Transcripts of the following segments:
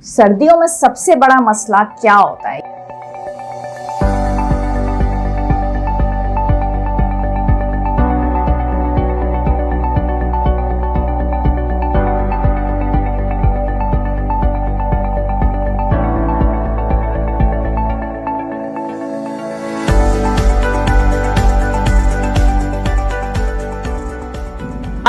सर्दियों में सबसे बड़ा मसला क्या होता है?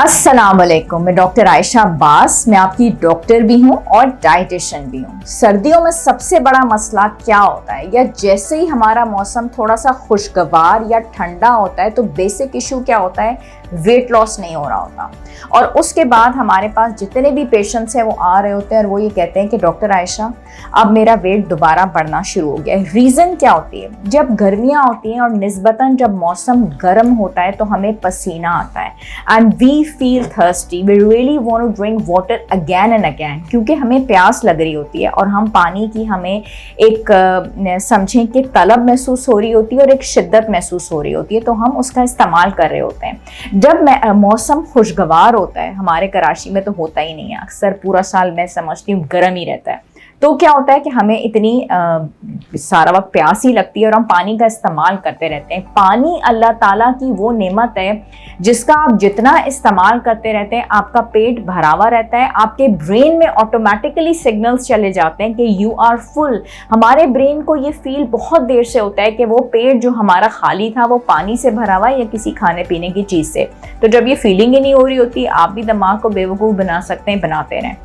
अस्सलाम वालेकुम, मैं डॉक्टर आयशा अब्बास। मैं आपकी डॉक्टर भी हूँ और डाइटिशियन भी हूँ। सर्दियों में सबसे बड़ा मसला क्या होता है, या जैसे ही हमारा मौसम थोड़ा सा खुशगवार या ठंडा होता है तो बेसिक इशू क्या होता है? वेट लॉस नहीं हो रहा होता। और उसके बाद हमारे पास जितने भी पेशेंट्स हैं वो आ रहे होते हैं और वो ये कहते हैं कि डॉक्टर आयशा अब मेरा वेट दोबारा बढ़ना शुरू हो गया है। रीज़न क्या होती है? जब गर्मियाँ होती हैं और निस्बतन जब मौसम गर्म होता है तो हमें पसीना आता है and we feel thirsty, we really want to drink water again and again, क्योंकि हमें प्यास लग रही होती है और हम पानी की हमें एक समझें कि तलब महसूस हो रही होती है और एक शिद्दत महसूस हो रही होती है, तो हम उसका इस्तेमाल कर रहे होते हैं। जब मौसम खुशगवार होता है, हमारे कराची में तो होता ही नहीं है, अक्सर पूरा साल मैं समझती हूँ गर्म ही रहता है, तो क्या होता है कि हमें इतनी सारा वक्त प्यास ही लगती है और हम पानी का इस्तेमाल करते रहते हैं। पानी अल्लाह ताला की वो नेमत है जिसका आप जितना इस्तेमाल करते रहते हैं आपका पेट भरा हुआ रहता है, आपके ब्रेन में ऑटोमेटिकली सिग्नल्स चले जाते हैं कि यू आर फुल। हमारे ब्रेन को ये फील बहुत देर से होता है कि वो पेट जो हमारा खाली था वो पानी से भरा हुआ है या किसी खाने पीने की चीज़ से। तो जब ये फीलिंग ही नहीं हो रही होती, आप भी दिमाग को बेवकूफ़ बना सकते हैं, बनाते रहें।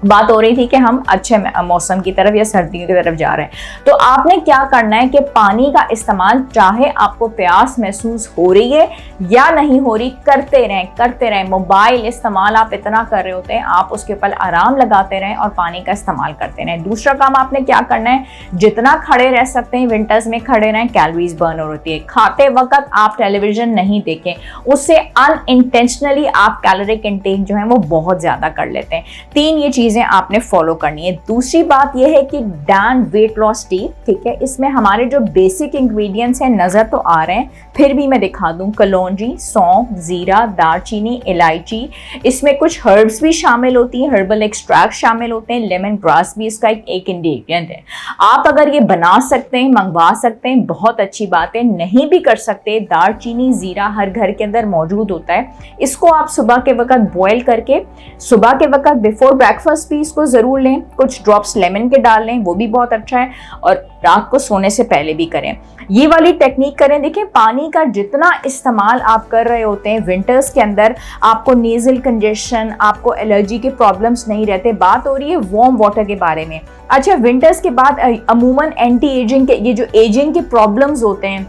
बात हो रही थी कि हम अच्छे मौसम की तरफ या सर्दियों की तरफ जा रहे हैं, तो आपने क्या करना है कि पानी का इस्तेमाल, चाहे आपको प्यास महसूस हो रही है या नहीं हो रही, करते रहें। मोबाइल इस्तेमाल आप इतना कर रहे होते हैं, आप उसके ऊपर आराम लगाते रहें और पानी का इस्तेमाल करते रहें। दूसरा काम आपने क्या करना है, जितना खड़े रह सकते हैं विंटर्स में खड़े रहें, कैलोरीज बर्न होती है। खाते वक्त आप टेलीविजन नहीं देखें, उससे अनइंटेंशनली आप कैलोरिक इंटेक जो है वो बहुत ज़्यादा कर लेते हैं। 3 ये चीज़ें आपने फॉलो करनी है। दूसरी बात यह है कि डैन वेट लॉस टी, ठीक है, इसमें हमारे जो बेसिक इंग्रेडिएंट्स हैं नज़र तो आ रहे हैं, फिर भी मैं दिखा दूं। कलौंजी, सौंफ, जीरा, दालचीनी, इलायची, इसमें कुछ हर्ब्स भी शामिल होती हैं, हर्बल एक्सट्रैक्ट शामिल होते हैं, लेमन ग्रास भी इसका एक इंग्रेडिएंट है। आप अगर ये बना सकते हैं, मंगवा सकते हैं, बहुत अच्छी बात है। नहीं भी कर सकते, दालचीनी, जीरा हर घर के अंदर मौजूद होता है। इसको आप सुबह के वक्त बॉयल करके, सुबह के वक्त बिफोर ब्रेकफास्ट भी इसको ज़रूर लें, कुछ ड्रॉप्स लेमन के डाल लें, वो भी बहुत अच्छा है, और रात को सोने से पहले भी करें। ये वाली टेक्निक करें। देखिए, पानी का जितना इस्तेमाल आप कर रहे होते हैं विंटर्स के अंदर, आपको नेज़ल कंजेशन, आपको एलर्जी के प्रॉब्लम्स नहीं रहते। बात हो रही है वार्म वाटर के बारे में। अच्छा, विंटर्स के बाद अमूमन एंटी एजिंग के, ये जो एजिंग के प्रॉब्लम्स होते हैं,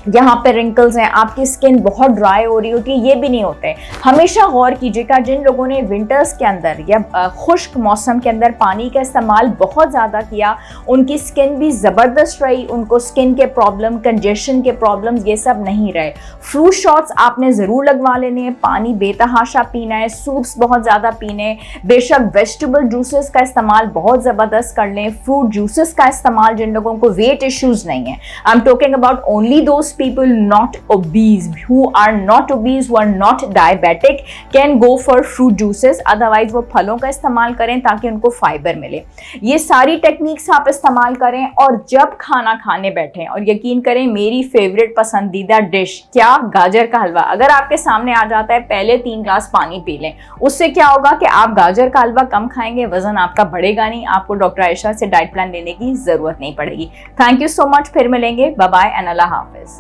यहाँ पे रिंकल्स हैं, आपकी स्किन बहुत ड्राई हो रही होती है, ये भी नहीं होते। हमेशा गौर कीजिएगा, जिन लोगों ने विंटर्स के अंदर या खुश्क मौसम के अंदर पानी का इस्तेमाल बहुत ज़्यादा किया, उनकी स्किन भी ज़बरदस्त रही, उनको स्किन के प्रॉब्लम, कंजेशन के प्रॉब्लम्स ये सब नहीं रहे। फ्रूट शॉट्स आपने ज़रूर लगवा लेने हैं, पानी बेतहाशा पीना है, सूप्स बहुत ज़्यादा पीने, बेशक वेजिटेबल जूसेस का इस्तेमाल बहुत ज़बरदस्त कर लें, फ्रूट जूसेस का इस्तेमाल, जिन लोगों को वेट इश्यूज़ नहीं है। I am talking about only those people not obese, who are not obese, who are not diabetic, can go for fruit juices, otherwise वो फलों का इस्तेमाल करें ताकि उनको फाइबर मिले। ये सारी टेक्निक्स आप इस्तेमाल करें और जब खाना खाने बैठें, और यकीन करें मेरी फेवरेट पसंदीदा डिश क्या, गाजर का हलवा अगर आपके सामने आ जाता है, पहले 3 ग्लास पानी पी लें। उससे क्या होगा कि आप गाजर का हलवा कम खाएंगे, वजन आपका बढ़ेगा नहीं, आपको डॉक्टर आयशा से डाइट प्लान लेने की जरूरत नहीं पड़ेगी। थैंक यू सो मच, फिर मिलेंगे, बाय बाय एंड अल्लाह हाफिज।